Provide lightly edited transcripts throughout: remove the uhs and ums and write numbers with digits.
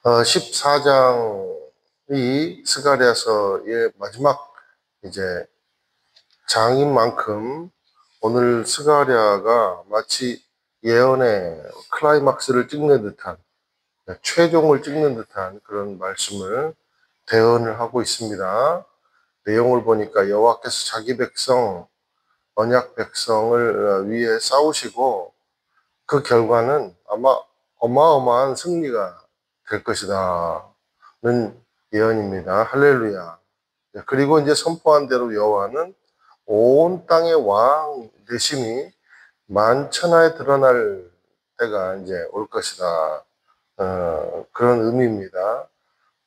14장이 스가랴서의 마지막 이제 장인 만큼 오늘 스가랴가 마치 예언의 클라이막스를 찍는 듯한, 최종을 찍는 듯한 그런 말씀을 대언을 하고 있습니다. 내용을 보니까 여호와께서 자기 백성, 언약 백성을 위해 싸우시고 그 결과는 아마 어마어마한 승리가 될 것이다는 예언입니다. 할렐루야. 그리고 이제 선포한 대로 여호와는 온 땅의 왕 되심이 만천하에 드러날 때가 이제 올 것이다. 그런 의미입니다.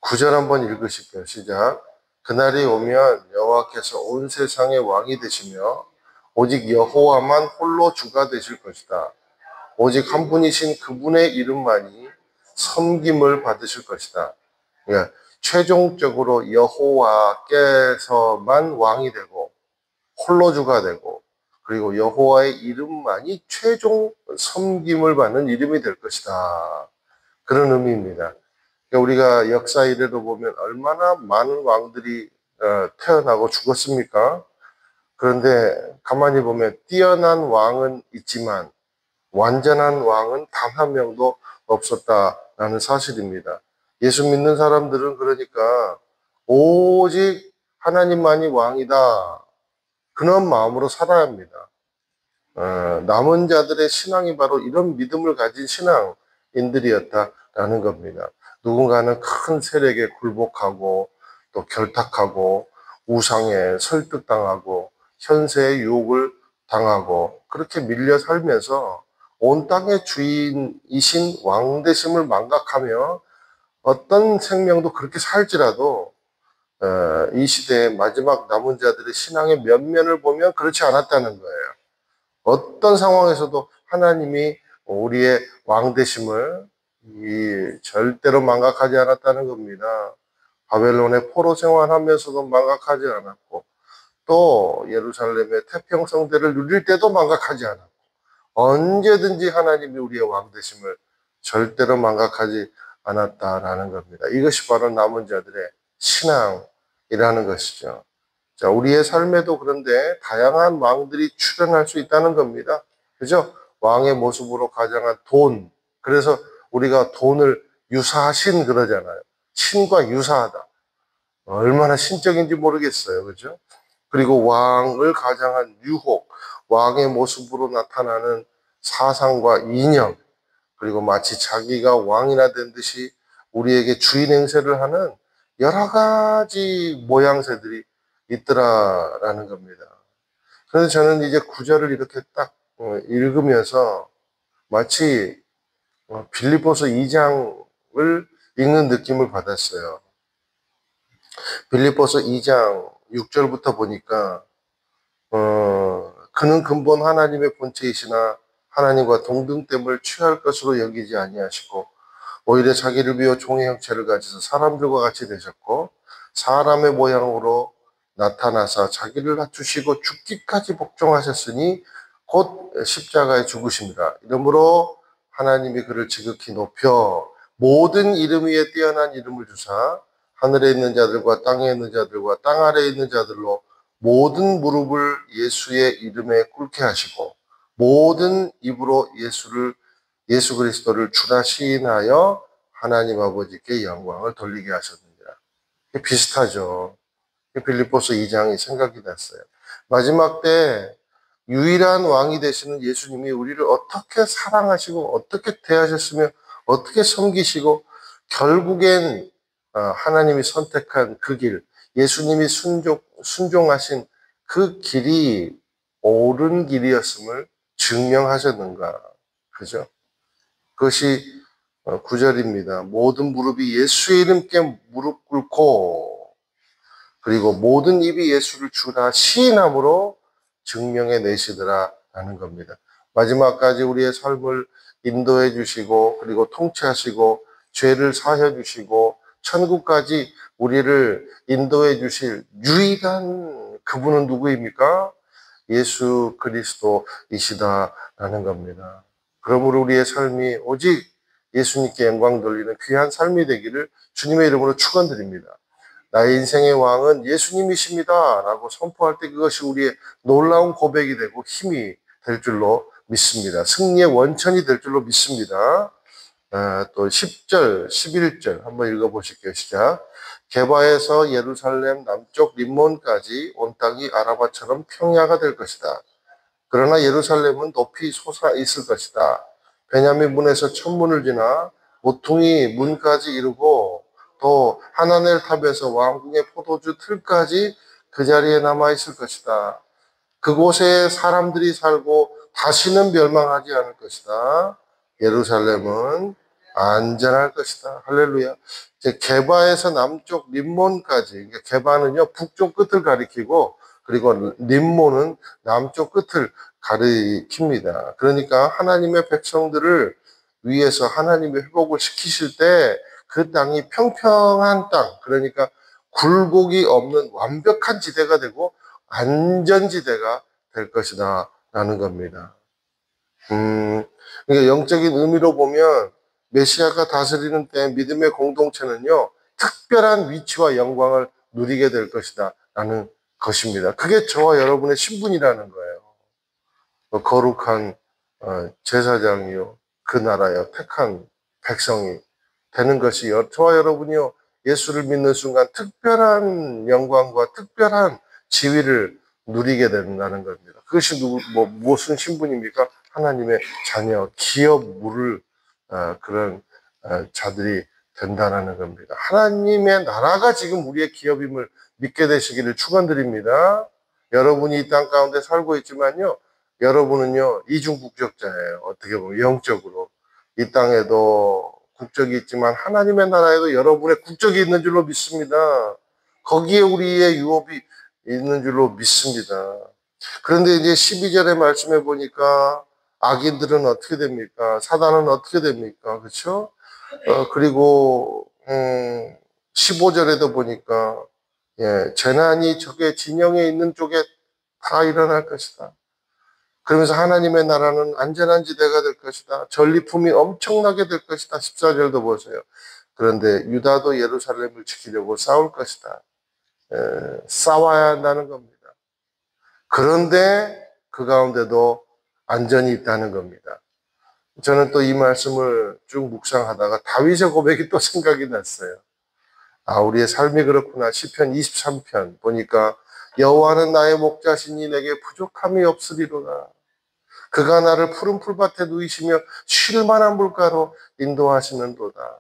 9절 한번 읽으실게요. 시작. 그날이 오면 여호와께서 온 세상의 왕이 되시며 오직 여호와만 홀로 주가 되실 것이다. 오직 한 분이신 그분의 이름만이 섬김을 받으실 것이다. 그러니까 최종적으로 여호와께서만 왕이 되고 홀로 주가 되고 그리고 여호와의 이름만이 최종 섬김을 받는 이름이 될 것이다. 그런 의미입니다. 그러니까 우리가 역사 이래로 보면 얼마나 많은 왕들이 태어나고 죽었습니까? 그런데 가만히 보면 뛰어난 왕은 있지만 완전한 왕은 단 한 명도 없었다라는 사실입니다. 예수 믿는 사람들은 그러니까 오직 하나님만이 왕이다. 그런 마음으로 살아야 합니다. 남은 자들의 신앙이 바로 이런 믿음을 가진 신앙인들이었다라는 겁니다. 누군가는 큰 세력에 굴복하고 또 결탁하고 우상에 설득당하고 현세의 유혹을 당하고 그렇게 밀려 살면서 온 땅의 주인이신 왕 되심을 망각하며 어떤 생명도 그렇게 살지라도 이 시대의 마지막 남은 자들의 신앙의 면면을 보면 그렇지 않았다는 거예요. 어떤 상황에서도 하나님이 우리의 왕 되심을 절대로 망각하지 않았다는 겁니다. 바벨론의 포로 생활하면서도 망각하지 않았고 또 예루살렘의 태평성대를 누릴 때도 망각하지 않았고 언제든지 하나님이 우리의 왕 되심을 절대로 망각하지 않았다라는 겁니다. 이것이 바로 남은 자들의 신앙이라는 것이죠. 자, 우리의 삶에도 그런데 다양한 왕들이 출현할 수 있다는 겁니다. 그죠? 왕의 모습으로 가장한 돈. 그래서 우리가 돈을 유사신 그러잖아요. 신과 유사하다. 얼마나 신적인지 모르겠어요. 그죠? 그리고 왕을 가장한 유혹, 왕의 모습으로 나타나는 사상과 이념, 그리고 마치 자기가 왕이나 된 듯이 우리에게 주인 행세를 하는 여러 가지 모양새들이 있더라라는 겁니다. 그래서 저는 이제 구절을 이렇게 딱 읽으면서 마치 빌립보서 2장을 읽는 느낌을 받았어요. 빌립보서 2장 6절부터 보니까 그는 근본 하나님의 본체이시나 하나님과 동등됨을 취할 것으로 여기지 아니하시고 오히려 자기를 비워 종의 형체를 가지서 사람들과 같이 되셨고 사람의 모양으로 나타나사 자기를 낮추시고 죽기까지 복종하셨으니 곧 십자가에 죽으십니다. 이러므로 하나님이 그를 지극히 높여 모든 이름 위에 뛰어난 이름을 주사 하늘에 있는 자들과 땅에 있는 자들과 땅 아래에 있는 자들로 모든 무릎을 예수의 이름에 꿇게 하시고 모든 입으로 예수 그리스도를 주라 시인하여 하나님 아버지께 영광을 돌리게 하셨느니라. 비슷하죠. 빌립보서 2장이 생각이 났어요. 마지막 때 유일한 왕이 되시는 예수님이 우리를 어떻게 사랑하시고 어떻게 대하셨으며 어떻게 섬기시고 결국엔 하나님이 선택한 그 길, 예수님이 순종하신 그 길이 옳은 길이었음을 증명하셨는가. 그죠? 그것이 9절입니다. 모든 무릎이 예수의 이름께 무릎 꿇고 그리고 모든 입이 예수를 주라 시인함으로 증명해 내시더라 라는 겁니다. 마지막까지 우리의 삶을 인도해 주시고 그리고 통치하시고 죄를 사해 주시고 천국까지 우리를 인도해 주실 유일한 그분은 누구입니까? 예수 그리스도이시다라는 겁니다. 그러므로 우리의 삶이 오직 예수님께 영광 돌리는 귀한 삶이 되기를 주님의 이름으로 축원드립니다. 나의 인생의 왕은 예수님이십니다 라고 선포할 때 그것이 우리의 놀라운 고백이 되고 힘이 될 줄로 믿습니다. 승리의 원천이 될 줄로 믿습니다. 또 10절, 11절 한번 읽어보실게요. 시작. 게바에서 예루살렘 남쪽 림몬까지 온 땅이 아라바처럼 평야가 될 것이다. 그러나 예루살렘은 높이 솟아 있을 것이다. 베냐민 문에서 천문을 지나 모퉁이 문까지 이르고 또 하나넬 탑에서 왕궁의 포도주 틀까지 그 자리에 남아 있을 것이다. 그곳에 사람들이 살고 다시는 멸망하지 않을 것이다. 예루살렘은 안전할 것이다. 할렐루야. 이제 게바에서 남쪽 림몬까지, 그러니까 게바는요 북쪽 끝을 가리키고 그리고 림몬은 남쪽 끝을 가리킵니다. 그러니까 하나님의 백성들을 위해서 하나님의 회복을 시키실 때 그 땅이 평평한 땅, 그러니까 굴곡이 없는 완벽한 지대가 되고 안전지대가 될 것이다 라는 겁니다. 그러니까 영적인 의미로 보면 메시아가 다스리는 때 믿음의 공동체는요 특별한 위치와 영광을 누리게 될 것이다 라는 것입니다. 그게 저와 여러분의 신분이라는 거예요. 거룩한 제사장이요 그 나라요 택한 백성이 되는 것이 저와 여러분이요 예수를 믿는 순간 특별한 영광과 특별한 지위를 누리게 된다는 겁니다. 그것이 무슨 신분입니까? 하나님의 자녀, 기업 물을 그런 자들이 된다는 겁니다. 하나님의 나라가 지금 우리의 기업임을 믿게 되시기를 축원드립니다. 여러분이 이 땅 가운데 살고 있지만요, 여러분은요 이중 국적자예요. 어떻게 보면 영적으로 이 땅에도 국적이 있지만 하나님의 나라에도 여러분의 국적이 있는 줄로 믿습니다. 거기에 우리의 유업이 있는 줄로 믿습니다. 그런데 이제 12절의 말씀해 보니까 악인들은 어떻게 됩니까? 사단은 어떻게 됩니까? 그렇죠? 그리고 15절에도 보니까 재난이 적의 진영에 있는 쪽에 다 일어날 것이다. 그러면서 하나님의 나라는 안전한 지대가 될 것이다. 전리품이 엄청나게 될 것이다. 14절도 보세요. 그런데 유다도 예루살렘을 지키려고 싸울 것이다. 싸워야 한다는 겁니다. 그런데 그 가운데도 안전이 있다는 겁니다. 저는 또 이 말씀을 쭉 묵상하다가 다윗의 고백이 또 생각이 났어요. 우리의 삶이 그렇구나. 시편 23편 보니까 여호와는 나의 목자시니 내게 부족함이 없으리로다. 그가 나를 푸른 풀밭에 누이시며 쉴 만한 물가로 인도하시는도다.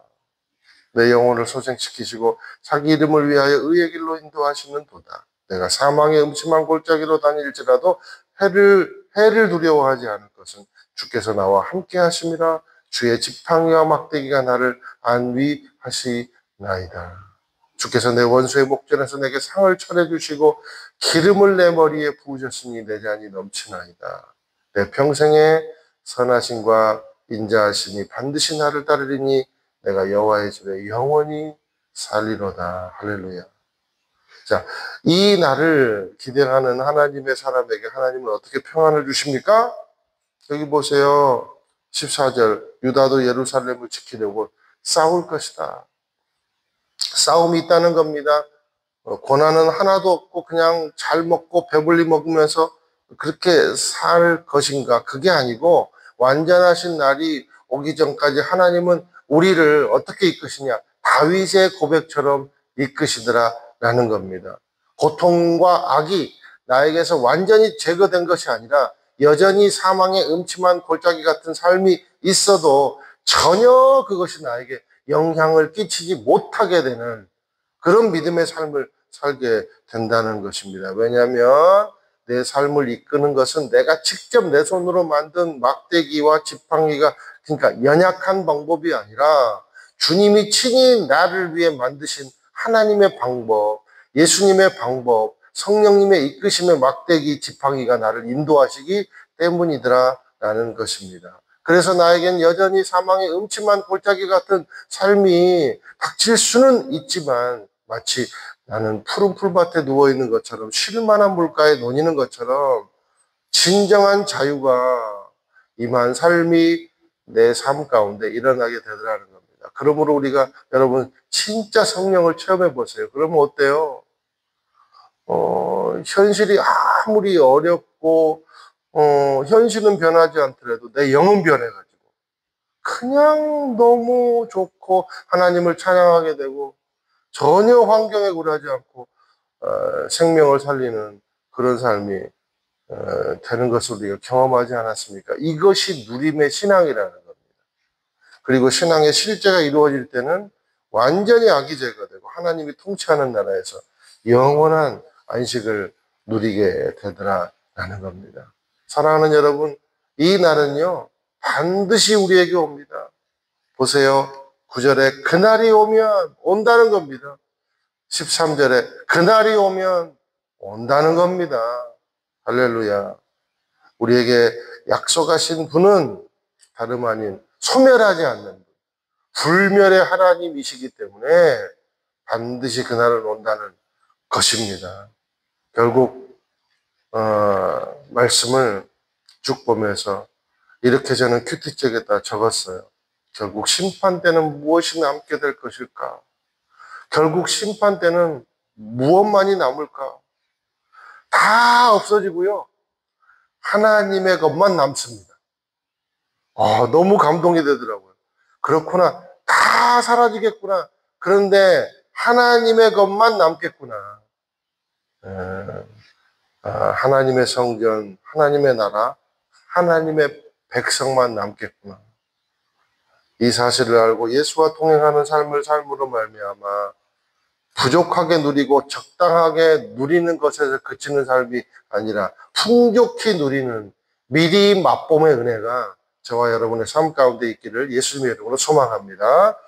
내 영혼을 소생시키시고 자기 이름을 위하여 의의 길로 인도하시는도다. 내가 사망의 음침한 골짜기로 다닐지라도 해를 두려워하지 않을 것은 주께서 나와 함께 하심이라. 주의 지팡이와 막대기가 나를 안위하시나이다. 주께서 내 원수의 목전에서 내게 상을 철해 주시고 기름을 내 머리에 부으셨으니 내 잔이 넘치나이다. 내 평생에 선하심과 인자하심이 반드시 나를 따르리니 내가 여호와의 집에 영원히 살리로다. 할렐루야. 자, 이 날을 기대하는 하나님의 사람에게 하나님은 어떻게 평안을 주십니까? 여기 보세요. 14절 유다도 예루살렘을 지키려고 싸울 것이다. 싸움이 있다는 겁니다. 고난은 하나도 없고 그냥 잘 먹고 배불리 먹으면서 그렇게 살 것인가? 그게 아니고 완전하신 날이 오기 전까지 하나님은 우리를 어떻게 이끄시냐? 다윗의 고백처럼 이끄시더라 라는 겁니다. 고통과 악이 나에게서 완전히 제거된 것이 아니라 여전히 사망의 음침한 골짜기 같은 삶이 있어도 전혀 그것이 나에게 영향을 끼치지 못하게 되는 그런 믿음의 삶을 살게 된다는 것입니다. 왜냐하면 내 삶을 이끄는 것은 내가 직접 내 손으로 만든 막대기와 지팡이가 그러니까 연약한 방법이 아니라 주님이 친히 나를 위해 만드신 하나님의 방법, 예수님의 방법, 성령님의 이끄심의 막대기, 지팡이가 나를 인도하시기 때문이더라 라는 것입니다. 그래서 나에겐 여전히 사망의 음침한 골짜기 같은 삶이 닥칠 수는 있지만 마치 나는 푸른 풀밭에 누워있는 것처럼 쉴 만한 물가에 놓이는 것처럼 진정한 자유가 임한 삶이 내 삶 가운데 일어나게 되더라는 겁니다. 그러므로 우리가 여러분 진짜 성령을 체험해 보세요. 그러면 어때요? 현실이 아무리 어렵고 현실은 변하지 않더라도 내 영은 변해가지고 그냥 너무 좋고 하나님을 찬양하게 되고 전혀 환경에 굴하지 않고 생명을 살리는 그런 삶이 되는 것을 우리가 경험하지 않았습니까? 이것이 누림의 신앙이라는 겁니다. 그리고 신앙의 실제가 이루어질 때는 완전히 악이 제거되고 하나님이 통치하는 나라에서 영원한 안식을 누리게 되더라라는 겁니다. 사랑하는 여러분, 이 날은요 반드시 우리에게 옵니다. 보세요. 9절에 그날이 오면 온다는 겁니다. 13절에 그날이 오면 온다는 겁니다. 할렐루야. 우리에게 약속하신 분은 다름 아닌 소멸하지 않는 분, 불멸의 하나님이시기 때문에 반드시 그날은 온다는 것입니다. 결국 말씀을 쭉 보면서 이렇게 저는 큐티책에다 적었어요. 결국 심판 때는 무엇이 남게 될 것일까? 결국 심판 때는 무엇만이 남을까? 다 없어지고요. 하나님의 것만 남습니다. 너무 감동이 되더라고요. 그렇구나. 다 사라지겠구나. 그런데 하나님의 것만 남겠구나. 하나님의 성전, 하나님의 나라, 하나님의 백성만 남겠구나. 이 사실을 알고 예수와 동행하는 삶을 삶으로 말미암아 부족하게 누리고 적당하게 누리는 것에서 그치는 삶이 아니라 풍족히 누리는 미리 맛봄의 은혜가 저와 여러분의 삶 가운데 있기를 예수님의 이름으로 소망합니다.